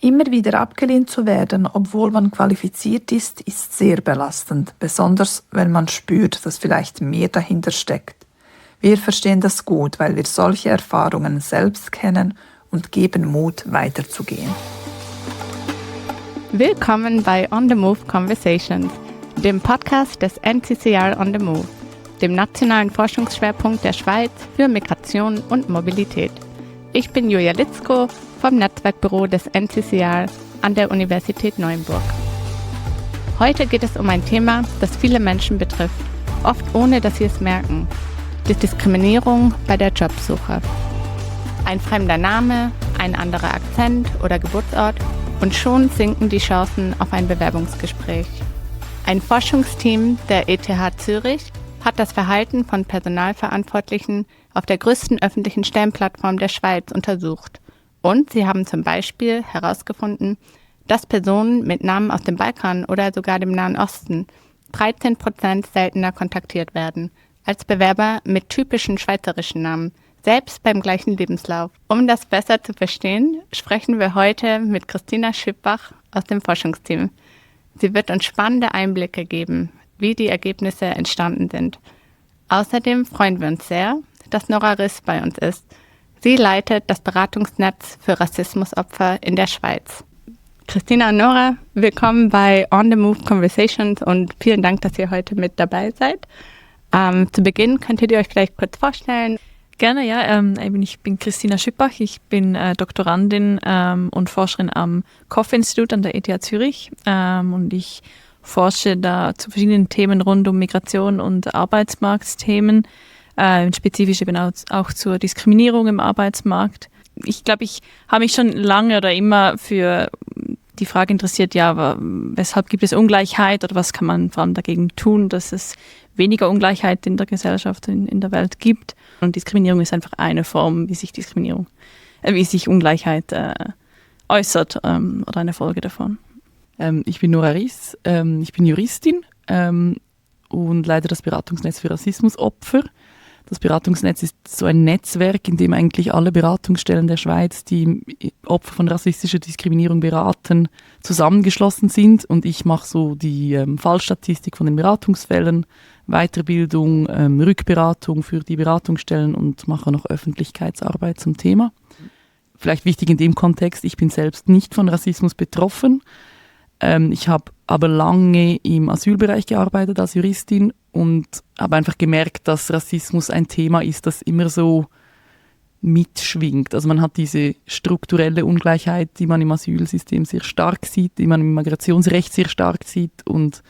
Immer wieder abgelehnt zu werden, obwohl man qualifiziert ist sehr belastend, besonders wenn man spürt, dass vielleicht mehr dahinter steckt. Wir verstehen das gut, weil wir solche Erfahrungen selbst kennen und geben Mut, weiterzugehen. Willkommen bei On the Move Conversations, dem Podcast des NCCR On the Move, dem nationalen Forschungsschwerpunkt der Schweiz für Migration und Mobilität. Ich bin Julia Litzko vom Netzwerkbüro des NCCR an der Universität Neuenburg. Heute geht es um ein Thema, das viele Menschen betrifft, oft ohne dass sie es merken: die Diskriminierung bei der Jobsuche. Ein fremder Name, ein anderer Akzent oder Geburtsort und schon sinken die Chancen auf ein Bewerbungsgespräch. Ein Forschungsteam der ETH Zürich hat das Verhalten von Personalverantwortlichen auf der größten öffentlichen Stellenplattform der Schweiz untersucht. Und sie haben zum Beispiel herausgefunden, dass Personen mit Namen aus dem Balkan oder sogar dem Nahen Osten 13% seltener kontaktiert werden als Bewerber mit typischen schweizerischen Namen, selbst beim gleichen Lebenslauf. Um das besser zu verstehen, sprechen wir heute mit Christina Schüppach aus dem Forschungsteam. Sie wird uns spannende Einblicke geben, wie die Ergebnisse entstanden sind. Außerdem freuen wir uns sehr, dass Nora Riss bei uns ist. Sie leitet das Beratungsnetz für Rassismusopfer in der Schweiz. Christina und Nora, willkommen bei On the Move Conversations und vielen Dank, dass ihr heute mit dabei seid. Zu Beginn könntet ihr euch vielleicht kurz vorstellen. Gerne, ja. Ich bin Christina Schüppach, ich bin Doktorandin und Forscherin am Koch-Institut an der ETH Zürich und ich forsche da zu verschiedenen Themen rund um Migration und Arbeitsmarktthemen, spezifisch eben auch zur Diskriminierung im Arbeitsmarkt. Ich glaube, ich habe mich schon lange oder immer für die Frage interessiert, ja, weshalb gibt es Ungleichheit oder was kann man vor allem dagegen tun, dass es weniger Ungleichheit in der Gesellschaft, in der Welt gibt. Und Diskriminierung ist einfach eine Form, wie sich Ungleichheit äußert oder eine Folge davon. Ich bin Nora Riss, ich bin Juristin und leite das Beratungsnetz für Rassismusopfer. Das Beratungsnetz ist so ein Netzwerk, in dem eigentlich alle Beratungsstellen der Schweiz, die Opfer von rassistischer Diskriminierung beraten, zusammengeschlossen sind. Und ich mache so die Fallstatistik von den Beratungsfällen, Weiterbildung, Rückberatung für die Beratungsstellen und mache noch Öffentlichkeitsarbeit zum Thema. Vielleicht wichtig in dem Kontext, ich bin selbst nicht von Rassismus betroffen. Ich habe aber lange im Asylbereich gearbeitet als Juristin und habe einfach gemerkt, dass Rassismus ein Thema ist, das immer so mitschwingt. Also man hat diese strukturelle Ungleichheit, die man im Asylsystem sehr stark sieht, die man im Migrationsrecht sehr stark sieht und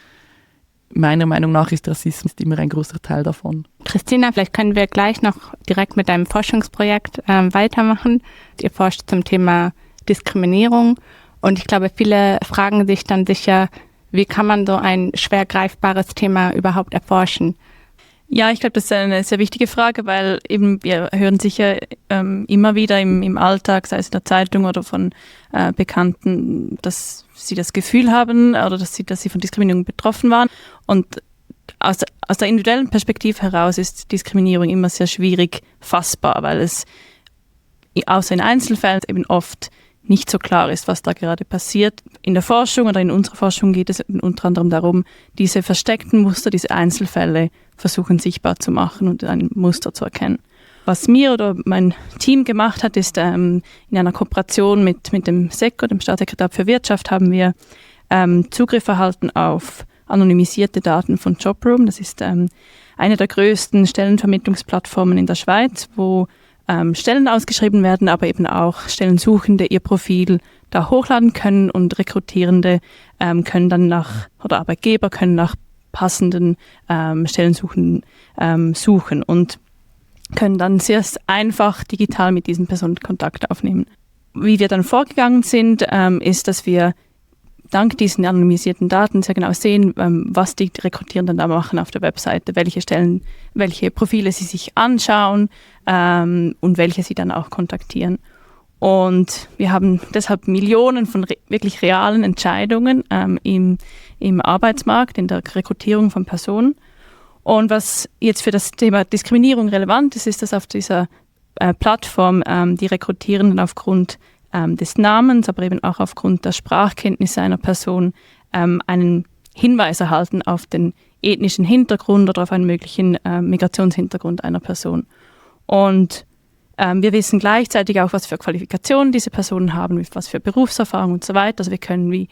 meiner Meinung nach ist Rassismus immer ein großer Teil davon. Christina, vielleicht können wir gleich noch direkt mit deinem Forschungsprojekt weitermachen. Ihr forscht zum Thema Diskriminierung. Und ich glaube, viele fragen sich dann sicher, wie kann man so ein schwer greifbares Thema überhaupt erforschen? Ja, ich glaube, das ist eine sehr wichtige Frage, weil eben wir hören sicher immer wieder im Alltag, sei es in der Zeitung oder von Bekannten, dass sie das Gefühl haben oder dass sie von Diskriminierung betroffen waren. Und aus der individuellen Perspektive heraus ist Diskriminierung immer sehr schwierig fassbar, weil es außer in Einzelfällen eben oft nicht so klar ist, was da gerade passiert. In der Forschung oder in unserer Forschung geht es unter anderem darum, diese versteckten Muster, diese Einzelfälle versuchen sichtbar zu machen und ein Muster zu erkennen. Was mir oder mein Team gemacht hat, ist in einer Kooperation mit dem SECO, dem Staatssekretariat für Wirtschaft, haben wir Zugriff erhalten auf anonymisierte Daten von Jobroom. Das ist eine der größten Stellenvermittlungsplattformen in der Schweiz, wo Stellen ausgeschrieben werden, aber eben auch Stellensuchende ihr Profil da hochladen können und Rekrutierende können dann Arbeitgeber können nach passenden Stellensuchenden suchen und können dann sehr einfach digital mit diesen Personen Kontakt aufnehmen. Wie wir dann vorgegangen sind, ist, dass wir dank diesen anonymisierten Daten sehr genau sehen, was die Rekrutierenden da machen auf der Webseite, welche Profile sie sich anschauen und welche sie dann auch kontaktieren. Und wir haben deshalb Millionen von wirklich realen Entscheidungen im Arbeitsmarkt, in der Rekrutierung von Personen. Und was jetzt für das Thema Diskriminierung relevant ist, ist, dass auf dieser Plattform die Rekrutierenden aufgrund des Namens, aber eben auch aufgrund der Sprachkenntnisse einer Person einen Hinweis erhalten auf den ethnischen Hintergrund oder auf einen möglichen Migrationshintergrund einer Person. Und wir wissen gleichzeitig auch, was für Qualifikationen diese Personen haben, was für Berufserfahrung und so weiter. Also wir können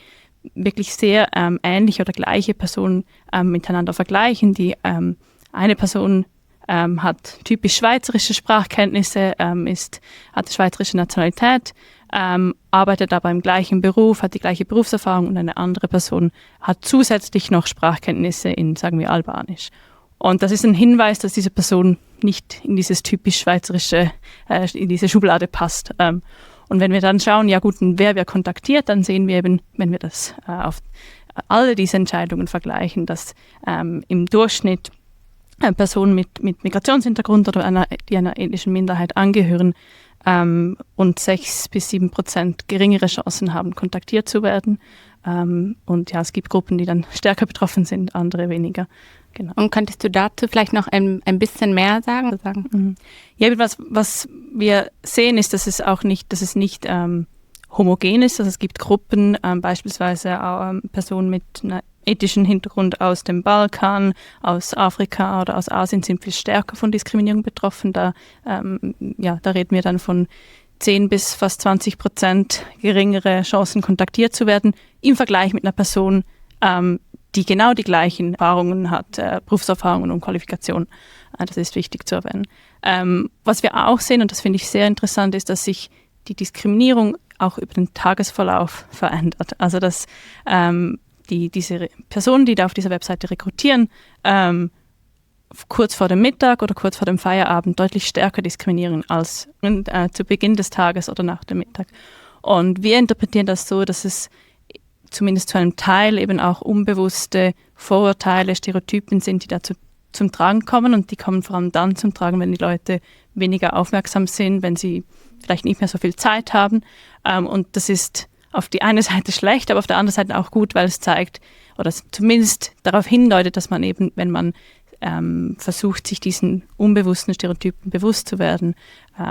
wirklich sehr ähnliche oder gleiche Personen miteinander vergleichen. Die eine Person hat typisch schweizerische Sprachkenntnisse, hat schweizerische Nationalität, arbeitet aber im gleichen Beruf, hat die gleiche Berufserfahrung und eine andere Person hat zusätzlich noch Sprachkenntnisse in, sagen wir, Albanisch. Und das ist ein Hinweis, dass diese Person nicht in dieses typisch schweizerische, in diese Schublade passt. Und wenn wir dann schauen, ja gut, wer wir kontaktiert, dann sehen wir eben, wenn wir das auf alle diese Entscheidungen vergleichen, dass im Durchschnitt Personen mit Migrationshintergrund oder die einer ethnischen Minderheit angehören, rund 6-7% geringere Chancen haben, kontaktiert zu werden. Und ja, es gibt Gruppen, die dann stärker betroffen sind, andere weniger. Genau. Und könntest du dazu vielleicht noch ein bisschen mehr sagen? Ja, was wir sehen, ist, dass es nicht homogen ist. Also es gibt Gruppen, beispielsweise Personen mit einem ethnischen Hintergrund aus dem Balkan, aus Afrika oder aus Asien sind viel stärker von Diskriminierung betroffen. Da reden wir dann von 10 bis fast 20% geringere Chancen, kontaktiert zu werden, im Vergleich mit einer Person, die genau die gleichen Erfahrungen hat, Berufserfahrungen und Qualifikationen. Das ist wichtig zu erwähnen. Was wir auch sehen, und das finde ich sehr interessant, ist, dass sich die Diskriminierung auch über den Tagesverlauf verändert. Also dass diese Personen, die da auf dieser Webseite rekrutieren, kurz vor dem Mittag oder kurz vor dem Feierabend deutlich stärker diskriminieren als zu Beginn des Tages oder nach dem Mittag. Und wir interpretieren das so, dass es zumindest zu einem Teil eben auch unbewusste Vorurteile, Stereotypen sind, die dazu zum Tragen kommen. Und die kommen vor allem dann zum Tragen, wenn die Leute weniger aufmerksam sind, wenn sie vielleicht nicht mehr so viel Zeit haben. Und das ist auf die eine Seite schlecht, aber auf der anderen Seite auch gut, weil es zeigt oder zumindest darauf hindeutet, dass man eben, wenn man versucht, sich diesen unbewussten Stereotypen bewusst zu werden,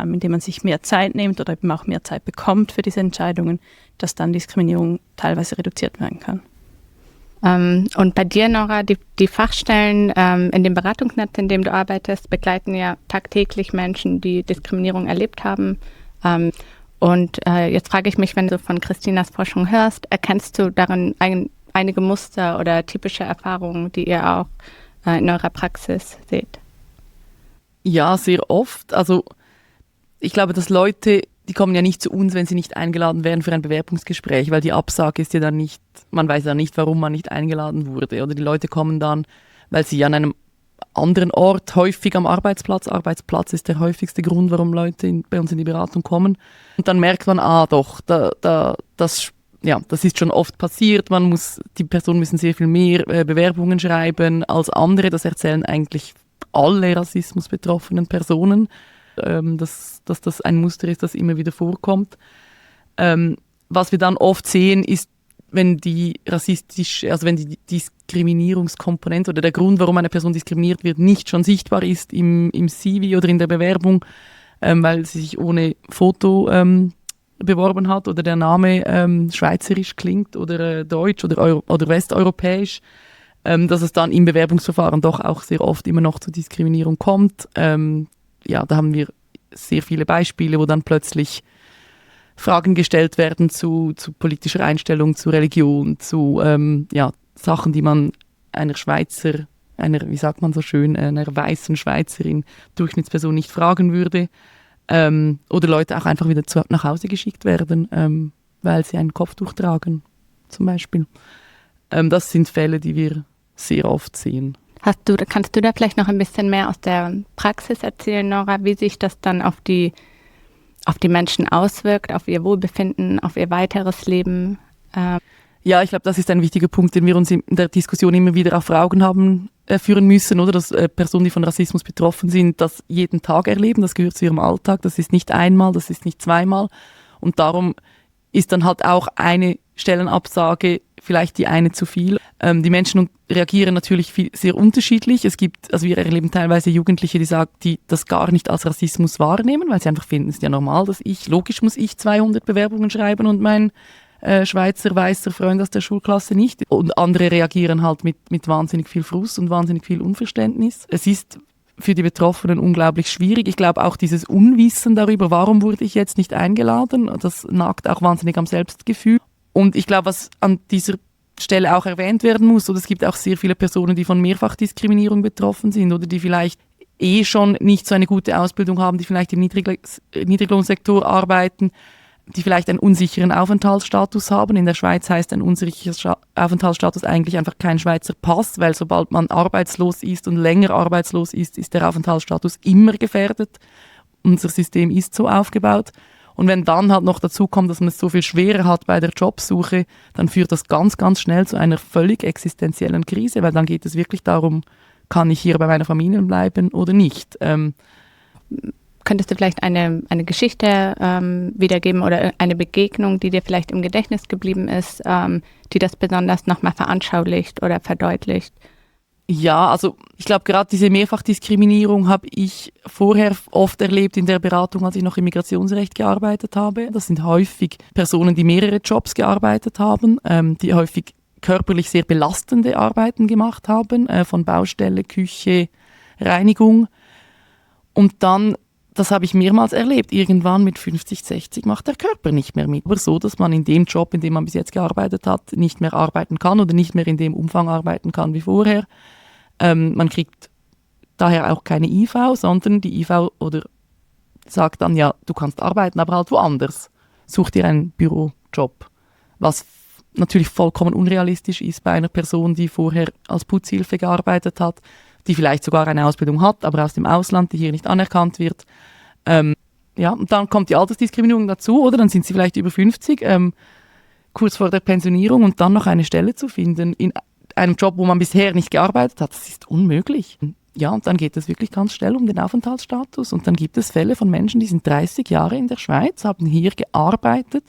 indem man sich mehr Zeit nimmt oder eben auch mehr Zeit bekommt für diese Entscheidungen, dass dann Diskriminierung teilweise reduziert werden kann. Und bei dir, Nora, die Fachstellen in dem Beratungsnetz, in dem du arbeitest, begleiten ja tagtäglich Menschen, die Diskriminierung erlebt haben. Und jetzt frage ich mich, wenn du von Christinas Forschung hörst, erkennst du darin einige Muster oder typische Erfahrungen, die ihr auch in eurer Praxis seht? Ja, sehr oft. Also ich glaube, dass Leute, die kommen ja nicht zu uns, wenn sie nicht eingeladen werden für ein Bewerbungsgespräch, weil die Absage ist ja dann nicht, man weiß ja nicht, warum man nicht eingeladen wurde. Oder die Leute kommen dann, weil sie an einem anderen Ort, häufig am Arbeitsplatz ist der häufigste Grund, warum Leute bei uns in die Beratung kommen. Und dann merkt man, das ist schon oft passiert. Die Personen müssen sehr viel mehr Bewerbungen schreiben als andere. Das erzählen eigentlich alle rassismusbetroffenen Personen, dass das ein Muster ist, das immer wieder vorkommt. Was wir dann oft sehen, ist, wenn die Diskriminierungskomponente oder der Grund, warum eine Person diskriminiert wird, nicht schon sichtbar ist im CV oder in der Bewerbung, weil sie sich ohne Foto beworben hat oder der Name schweizerisch klingt oder deutsch oder westeuropäisch, dass es dann im Bewerbungsverfahren doch auch sehr oft immer noch zu Diskriminierung kommt. Da haben wir sehr viele Beispiele, wo dann plötzlich Fragen gestellt werden zu politischer Einstellung, zu Religion, zu Sachen, die man einer weißen Schweizerin, Durchschnittsperson nicht fragen würde. Oder Leute auch einfach wieder nach Hause geschickt werden, weil sie ein Kopftuch tragen, zum Beispiel. Das sind Fälle, die wir sehr oft sehen. Kannst du da vielleicht noch ein bisschen mehr aus der Praxis erzählen, Nora, wie sich das dann auf die Menschen auswirkt, auf ihr Wohlbefinden, auf ihr weiteres Leben? Ja, ich glaube, das ist ein wichtiger Punkt, den wir uns in der Diskussion immer wieder auch vor Augen haben führen müssen, oder? Dass Personen, die von Rassismus betroffen sind, das jeden Tag erleben, das gehört zu ihrem Alltag, das ist nicht einmal, das ist nicht zweimal. Und darum ist dann halt auch eine Stellenabsage vielleicht die eine zu viel. Die Menschen reagieren natürlich sehr unterschiedlich. Wir erleben teilweise Jugendliche, die das gar nicht als Rassismus wahrnehmen, weil sie einfach finden, es ist ja normal, logisch muss ich 200 Bewerbungen schreiben und mein Schweizer weißer Freund aus der Schulklasse nicht. Und andere reagieren halt mit wahnsinnig viel Frust und wahnsinnig viel Unverständnis. Es ist für die Betroffenen unglaublich schwierig. Ich glaube auch dieses Unwissen darüber, warum wurde ich jetzt nicht eingeladen, das nagt auch wahnsinnig am Selbstgefühl. Und ich glaube, was an dieser Stelle auch erwähnt werden muss, oder es gibt auch sehr viele Personen, die von Mehrfachdiskriminierung betroffen sind oder die vielleicht schon nicht so eine gute Ausbildung haben, die vielleicht im Niedriglohnsektor arbeiten, die vielleicht einen unsicheren Aufenthaltsstatus haben. In der Schweiz heißt ein unsicherer Aufenthaltsstatus eigentlich einfach kein Schweizer Pass, weil sobald man arbeitslos ist und länger arbeitslos ist, ist der Aufenthaltsstatus immer gefährdet. Unser System ist so aufgebaut. Und wenn dann halt noch dazu kommt, dass man es so viel schwerer hat bei der Jobsuche, dann führt das ganz, ganz schnell zu einer völlig existenziellen Krise, weil dann geht es wirklich darum, kann ich hier bei meiner Familie bleiben oder nicht. Könntest du vielleicht eine Geschichte wiedergeben oder eine Begegnung, die dir vielleicht im Gedächtnis geblieben ist, die das besonders nochmal veranschaulicht oder verdeutlicht? Ja, also ich glaube, gerade diese Mehrfachdiskriminierung habe ich vorher oft erlebt in der Beratung, als ich noch im Migrationsrecht gearbeitet habe. Das sind häufig Personen, die mehrere Jobs gearbeitet haben, die häufig körperlich sehr belastende Arbeiten gemacht haben, von Baustelle, Küche, Reinigung. Und dann, das habe ich mehrmals erlebt, irgendwann mit 50, 60 macht der Körper nicht mehr mit. Aber so, dass man in dem Job, in dem man bis jetzt gearbeitet hat, nicht mehr arbeiten kann oder nicht mehr in dem Umfang arbeiten kann wie vorher. Man kriegt daher auch keine IV, sondern die IV oder sagt dann, ja, du kannst arbeiten, aber halt woanders. Such dir einen Bürojob. Was natürlich vollkommen unrealistisch ist bei einer Person, die vorher als Putzhilfe gearbeitet hat, die vielleicht sogar eine Ausbildung hat, aber aus dem Ausland, die hier nicht anerkannt wird. Ja, und dann kommt die Altersdiskriminierung dazu, oder? Dann sind sie vielleicht über 50, kurz vor der Pensionierung und dann noch eine Stelle zu finden in einem Job, wo man bisher nicht gearbeitet hat, das ist unmöglich. Ja, und dann geht es wirklich ganz schnell um den Aufenthaltsstatus und dann gibt es Fälle von Menschen, die sind 30 Jahre in der Schweiz, haben hier gearbeitet,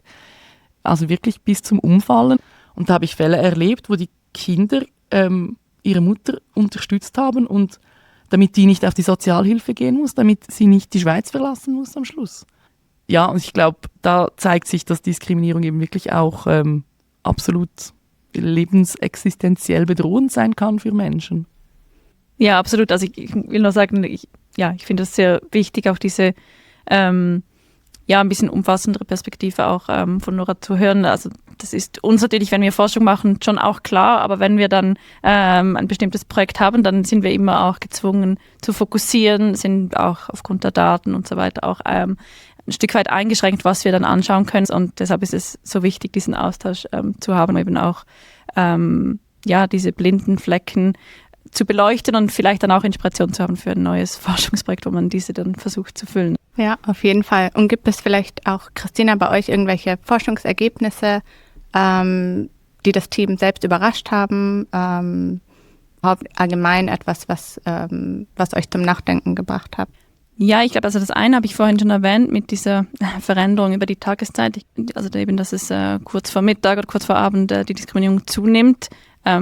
also wirklich bis zum Umfallen. Und da habe ich Fälle erlebt, wo die Kinder ihre Mutter unterstützt haben und damit die nicht auf die Sozialhilfe gehen muss, damit sie nicht die Schweiz verlassen muss am Schluss. Ja, und ich glaube, da zeigt sich, dass Diskriminierung eben wirklich auch absolut lebensexistenziell bedrohend sein kann für Menschen. Ja, absolut. Also ich will nur sagen, ich finde es sehr wichtig, auch diese ein bisschen umfassendere Perspektive auch von Nora zu hören. Also das ist uns natürlich, wenn wir Forschung machen, schon auch klar, aber wenn wir dann ein bestimmtes Projekt haben, dann sind wir immer auch gezwungen zu fokussieren, sind auch aufgrund der Daten und so weiter auch ein Stück weit eingeschränkt, was wir dann anschauen können. Und deshalb ist es so wichtig, diesen Austausch zu haben, eben auch diese blinden Flecken zu beleuchten und vielleicht dann auch Inspiration zu haben für ein neues Forschungsprojekt, wo man diese dann versucht zu füllen. Ja, auf jeden Fall. Und gibt es vielleicht auch, Christina, bei euch irgendwelche Forschungsergebnisse, die das Team selbst überrascht haben? Allgemein etwas, was euch zum Nachdenken gebracht hat? Ja, ich glaube, also das eine habe ich vorhin schon erwähnt mit dieser Veränderung über die Tageszeit. Also eben, dass es kurz vor Mittag oder kurz vor Abend die Diskriminierung zunimmt,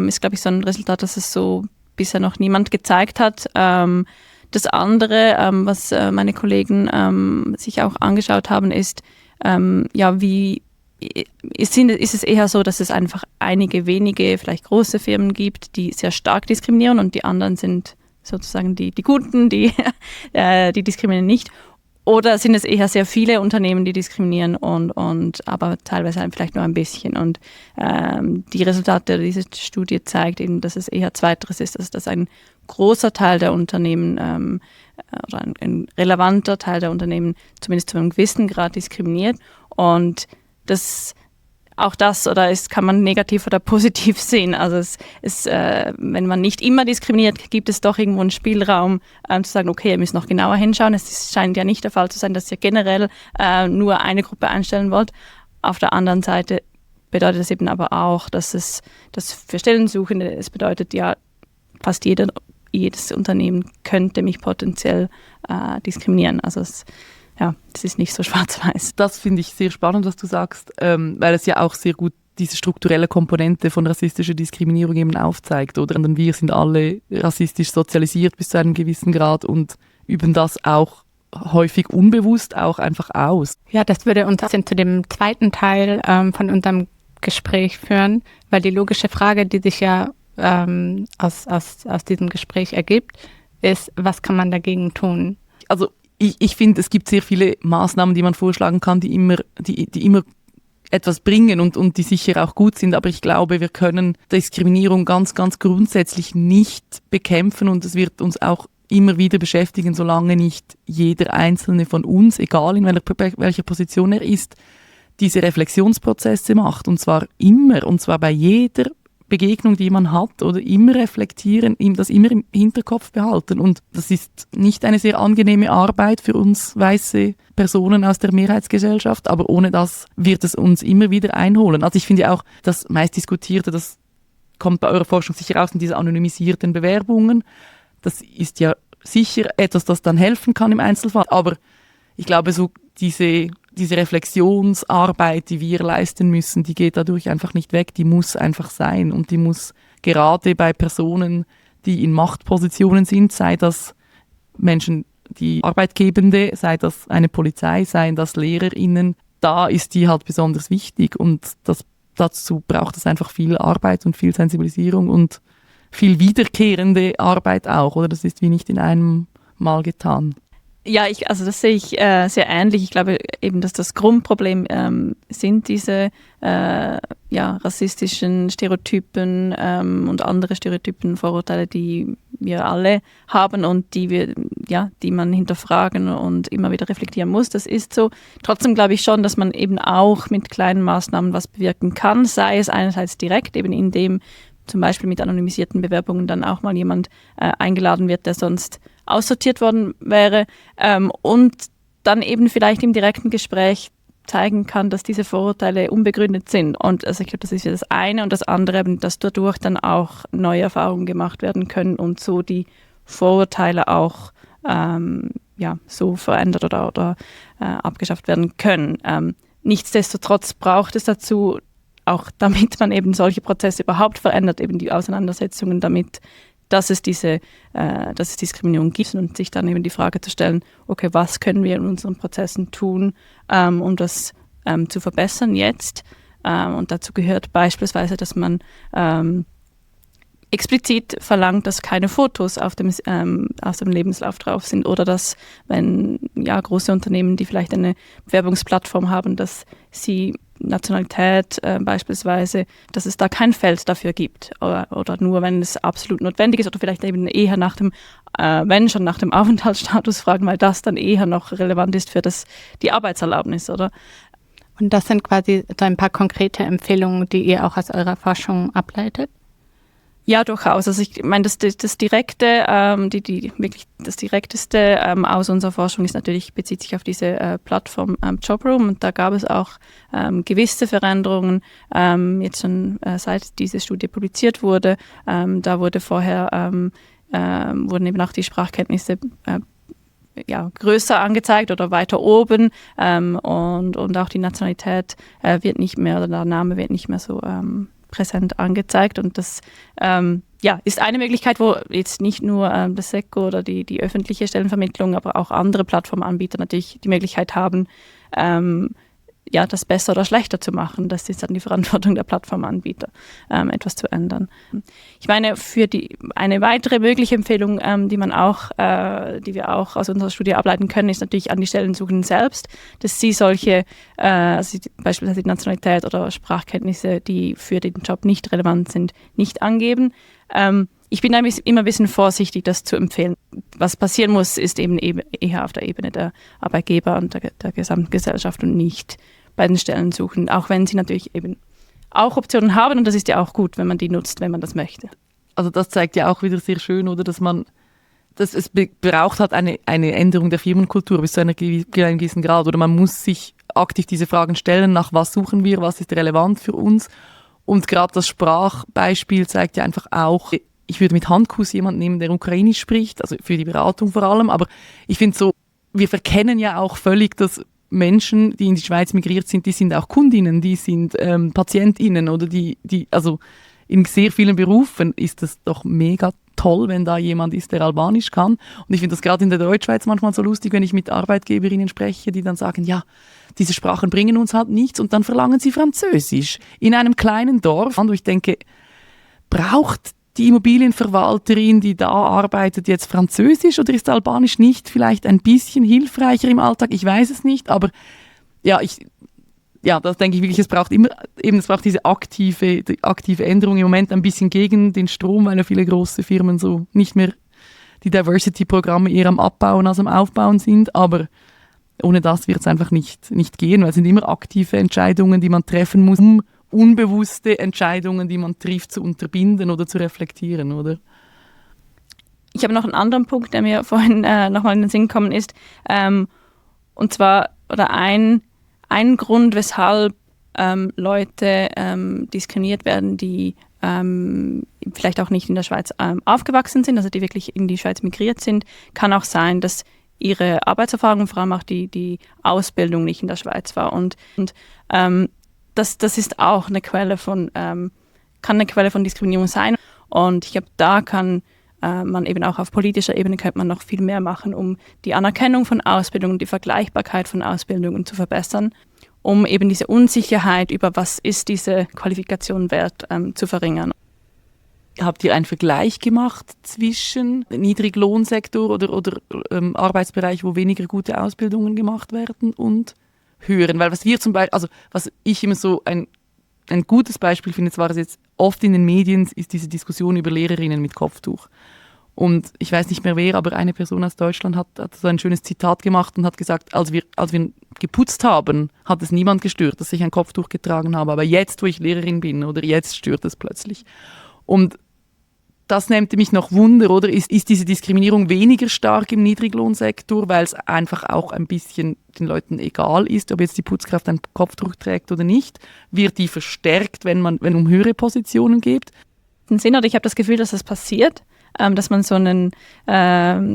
ist, glaube ich, so ein Resultat, das es so bisher noch niemand gezeigt hat. Das andere, was meine Kollegen sich auch angeschaut haben, ist, ist es eher so, dass es einfach einige wenige, vielleicht große Firmen gibt, die sehr stark diskriminieren und die anderen sind sozusagen die Guten, die diskriminieren nicht. Oder sind es eher sehr viele Unternehmen, die diskriminieren und aber teilweise vielleicht nur ein bisschen. Und die Resultate dieser Studie zeigt eben, dass es eher Zweiteres ist, dass ein großer Teil der Unternehmen oder ein relevanter Teil der Unternehmen zumindest zu einem gewissen Grad diskriminiert. Und das kann man negativ oder positiv sehen. Also wenn man nicht immer diskriminiert, gibt es doch irgendwo einen Spielraum, zu sagen, okay, ihr müsst noch genauer hinschauen. Es scheint ja nicht der Fall zu sein, dass ihr generell nur eine Gruppe einstellen wollt. Auf der anderen Seite bedeutet es eben aber auch, dass für Stellensuchende, es bedeutet ja, fast jedes Unternehmen könnte mich potenziell diskriminieren. Also das ist nicht so schwarz-weiß. Das finde ich sehr spannend, was du sagst, weil es ja auch sehr gut diese strukturelle Komponente von rassistischer Diskriminierung eben aufzeigt, oder? Und wir sind alle rassistisch sozialisiert bis zu einem gewissen Grad und üben das auch häufig unbewusst auch einfach aus. Ja, das würde uns zu dem zweiten Teil von unserem Gespräch führen, weil die logische Frage, die sich ja aus diesem Gespräch ergibt, ist, was kann man dagegen tun? Also ich finde, es gibt sehr viele Maßnahmen, die man vorschlagen kann, die immer etwas bringen und die sicher auch gut sind, aber ich glaube, wir können Diskriminierung ganz, ganz grundsätzlich nicht bekämpfen und es wird uns auch immer wieder beschäftigen, solange nicht jeder Einzelne von uns, egal in welcher Position er ist, diese Reflexionsprozesse macht und zwar immer, und zwar bei jeder Begegnung, die man hat, oder immer reflektieren, das immer im Hinterkopf behalten. Und das ist nicht eine sehr angenehme Arbeit für uns weiße Personen aus der Mehrheitsgesellschaft, aber ohne das wird es uns immer wieder einholen. Also ich finde auch, das meistdiskutierte, das kommt bei eurer Forschung sicher raus in diese anonymisierten Bewerbungen. Das ist ja sicher etwas, das dann helfen kann im Einzelfall. Aber ich glaube, so diese Reflexionsarbeit, die wir leisten müssen, die geht dadurch einfach nicht weg. Die muss einfach sein. Und die muss gerade bei Personen, die in Machtpositionen sind, sei das Menschen, die Arbeitgebende, sei das eine Polizei, seien das LehrerInnen, da ist die halt besonders wichtig. Und dazu braucht es einfach viel Arbeit und viel Sensibilisierung und viel wiederkehrende Arbeit auch. Oder das ist wie nicht in einem Mal getan. Ja, also das sehe ich sehr ähnlich. Ich glaube eben, dass das Grundproblem sind diese rassistischen Stereotypen und andere Stereotypen, Vorurteile, die wir alle haben und die man hinterfragen und immer wieder reflektieren muss. Das ist so. Trotzdem glaube ich schon, dass man eben auch mit kleinen Maßnahmen was bewirken kann, sei es einerseits direkt, eben indem zum Beispiel mit anonymisierten Bewerbungen dann auch mal jemand eingeladen wird, der sonst aussortiert worden wäre und dann eben vielleicht im direkten Gespräch zeigen kann, dass diese Vorurteile unbegründet sind. Und also ich glaube, das ist ja das eine und das andere, eben, dass dadurch dann auch neue Erfahrungen gemacht werden können und so die Vorurteile auch so verändert oder abgeschafft werden können. Nichtsdestotrotz braucht es dazu, auch damit man eben solche Prozesse überhaupt verändert, eben die Auseinandersetzungen damit, dass es Diskriminierung gibt und sich dann eben die Frage zu stellen, okay, was können wir in unseren Prozessen tun, um das zu verbessern jetzt? Und dazu gehört beispielsweise, dass man explizit verlangt, dass keine Fotos aus dem Lebenslauf drauf sind oder dass, wenn große Unternehmen, die vielleicht eine Bewerbungsplattform haben, dass sie Nationalität beispielsweise, dass es da kein Feld dafür gibt oder nur, wenn es absolut notwendig ist oder vielleicht eben eher nach dem Aufenthaltsstatus fragen, weil das dann eher noch relevant ist für die Arbeitserlaubnis, oder? Und das sind quasi so ein paar konkrete Empfehlungen, die ihr auch aus eurer Forschung ableitet? Ja, durchaus. Also ich meine, das Direkte, das Direkteste aus unserer Forschung bezieht sich auf diese Plattform Jobroom und da gab es auch gewisse Veränderungen, jetzt schon seit diese Studie publiziert wurde. Da wurde vorher, wurden eben auch die Sprachkenntnisse größer angezeigt oder weiter oben und auch die Nationalität wird nicht mehr, oder der Name wird nicht mehr so präsent angezeigt und das ist eine Möglichkeit, wo jetzt nicht nur das SECO oder die öffentliche Stellenvermittlung, aber auch andere Plattformanbieter natürlich die Möglichkeit haben, das besser oder schlechter zu machen. Das ist dann die Verantwortung der Plattformanbieter, etwas zu ändern. Ich meine, eine weitere mögliche Empfehlung, die wir auch aus unserer Studie ableiten können, ist natürlich an die Stellensuchenden selbst, dass sie solche, beispielsweise die Nationalität oder Sprachkenntnisse, die für den Job nicht relevant sind, nicht angeben. Ich bin immer ein bisschen vorsichtig, das zu empfehlen. Was passieren muss, ist eben eher auf der Ebene der Arbeitgeber und der Gesamtgesellschaft und nicht bei den Stellensuchenden, auch wenn sie natürlich eben auch Optionen haben und das ist ja auch gut, wenn man die nutzt, wenn man das möchte. Also das zeigt ja auch wieder sehr schön, oder, dass es braucht halt eine Änderung der Firmenkultur bis zu einem gewissen Grad, oder man muss sich aktiv diese Fragen stellen, nach was suchen wir, was ist relevant für uns, und gerade das Sprachbeispiel zeigt ja einfach auch, ich würde mit Handkuss jemanden nehmen, der Ukrainisch spricht, also für die Beratung vor allem, aber ich finde so, wir verkennen ja auch völlig, dass Menschen, die in die Schweiz migriert sind, die sind auch Kundinnen, die sind PatientInnen oder also in sehr vielen Berufen ist es doch mega toll, wenn da jemand ist, der Albanisch kann. Und ich finde das gerade in der Deutschschweiz manchmal so lustig, wenn ich mit Arbeitgeberinnen spreche, die dann sagen, ja, diese Sprachen bringen uns halt nichts und dann verlangen sie Französisch in einem kleinen Dorf. Und ich denke, braucht die Immobilienverwalterin, die da arbeitet, jetzt Französisch oder ist Albanisch nicht vielleicht ein bisschen hilfreicher im Alltag? Ich weiß es nicht, aber das denke ich wirklich, es braucht diese aktive Änderung im Moment ein bisschen gegen den Strom, weil ja viele große Firmen so nicht mehr die Diversity-Programme eher am Abbauen als am Aufbauen sind, aber ohne das wird es einfach nicht gehen, weil es sind immer aktive Entscheidungen, die man treffen muss, um unbewusste Entscheidungen, die man trifft, zu unterbinden oder zu reflektieren, oder? Ich habe noch einen anderen Punkt, der mir vorhin nochmal in den Sinn gekommen ist, und zwar, oder ein Grund, weshalb Leute diskriminiert werden, die vielleicht auch nicht in der Schweiz aufgewachsen sind, also die wirklich in die Schweiz migriert sind, kann auch sein, dass ihre Arbeitserfahrung, vor allem auch die Ausbildung nicht in der Schweiz war. Und das ist auch eine Quelle kann eine Quelle von Diskriminierung sein. Und ich glaube, da kann man eben auch auf politischer Ebene könnte man noch viel mehr machen, um die Anerkennung von Ausbildung und die Vergleichbarkeit von Ausbildungen zu verbessern, um eben diese Unsicherheit über was ist diese Qualifikation wert zu verringern. Habt ihr einen Vergleich gemacht zwischen Niedriglohnsektor oder Arbeitsbereich, wo weniger gute Ausbildungen gemacht werden und höheren? Weil was wir zum Beispiel, also was ich immer so ein gutes Beispiel finde, zwar jetzt oft in den Medien, ist diese Diskussion über Lehrerinnen mit Kopftuch. Und ich weiß nicht mehr wer, aber eine Person aus Deutschland hat so ein schönes Zitat gemacht und hat gesagt, als wir geputzt haben, hat es niemand gestört, dass ich ein Kopftuch getragen habe. Aber jetzt, wo ich Lehrerin bin, oder jetzt stört es plötzlich. Und das nimmt mich noch Wunder, oder? Ist diese Diskriminierung weniger stark im Niedriglohnsektor, weil es einfach auch ein bisschen den Leuten egal ist, ob jetzt die Putzkraft ein Kopftuch trägt oder nicht? Wird die verstärkt, wenn um höhere Positionen geht? Ich habe das Gefühl, dass das passiert, dass man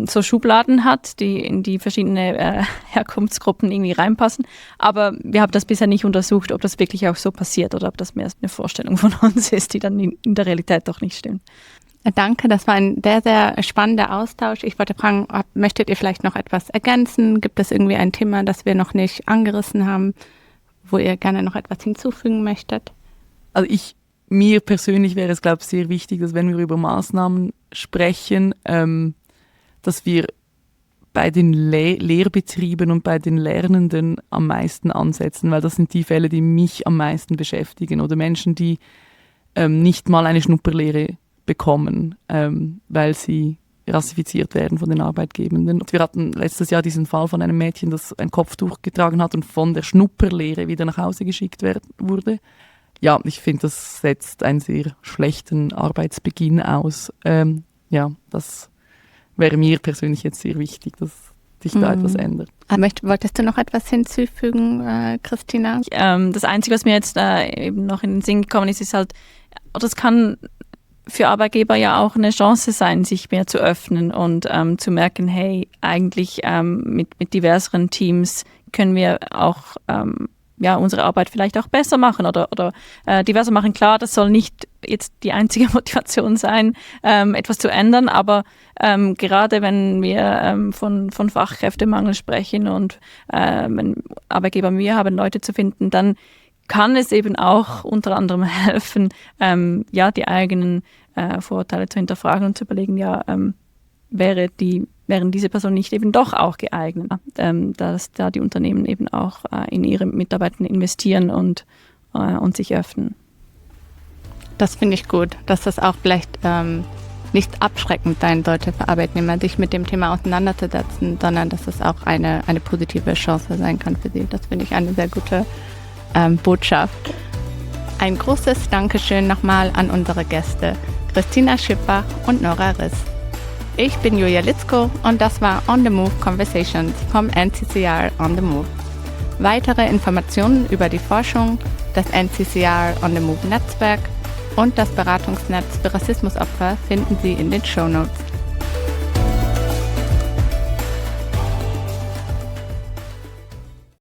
so Schubladen hat, die in die verschiedenen Herkunftsgruppen irgendwie reinpassen. Aber wir haben das bisher nicht untersucht, ob das wirklich auch so passiert oder ob das mehr eine Vorstellung von uns ist, die dann in der Realität doch nicht stimmt. Danke, das war ein sehr, sehr spannender Austausch. Ich wollte fragen, möchtet ihr vielleicht noch etwas ergänzen? Gibt es irgendwie ein Thema, das wir noch nicht angerissen haben, wo ihr gerne noch etwas hinzufügen möchtet? Also mir persönlich wäre es, glaube ich, sehr wichtig, dass wenn wir über Maßnahmen sprechen, dass wir bei den Lehrbetrieben und bei den Lernenden am meisten ansetzen, weil das sind die Fälle, die mich am meisten beschäftigen. Oder Menschen, die nicht mal eine Schnupperlehre bekommen, weil sie rassifiziert werden von den Arbeitgebenden. Wir hatten letztes Jahr diesen Fall von einem Mädchen, das ein Kopftuch getragen hat und von der Schnupperlehre wieder nach Hause geschickt wurde. Ja, ich finde, das setzt einen sehr schlechten Arbeitsbeginn aus. Das wäre mir persönlich jetzt sehr wichtig, dass sich da etwas ändert. Wolltest du noch etwas hinzufügen, Christina? Das Einzige, was mir jetzt eben noch in den Sinn gekommen ist halt, das kann für Arbeitgeber ja auch eine Chance sein, sich mehr zu öffnen und zu merken, hey, eigentlich mit diverseren Teams können wir auch unsere Arbeit vielleicht auch besser machen oder diverser machen. Klar, das soll nicht jetzt die einzige Motivation sein, etwas zu ändern, aber gerade wenn wir von Fachkräftemangel sprechen und wenn Arbeitgeber Mühe haben, Leute zu finden, dann kann es eben auch unter anderem helfen, die eigenen Vorurteile zu hinterfragen und zu überlegen, wären diese Personen nicht eben doch auch geeignet, dass da die Unternehmen eben auch in ihre Mitarbeiter investieren und sich öffnen. Das finde ich gut, dass das auch vielleicht nicht abschreckend sein sollte für Arbeitnehmer, sich mit dem Thema auseinanderzusetzen, sondern dass es auch eine positive Chance sein kann für sie. Das finde ich eine sehr gute Botschaft. Ein großes Dankeschön nochmal an unsere Gäste, Christina Schipper und Nora Riss. Ich bin Julia Litzko und das war On the Move Conversations vom NCCR On the Move. Weitere Informationen über die Forschung, das NCCR On the Move Netzwerk und das Beratungsnetz für Rassismusopfer finden Sie in den Shownotes.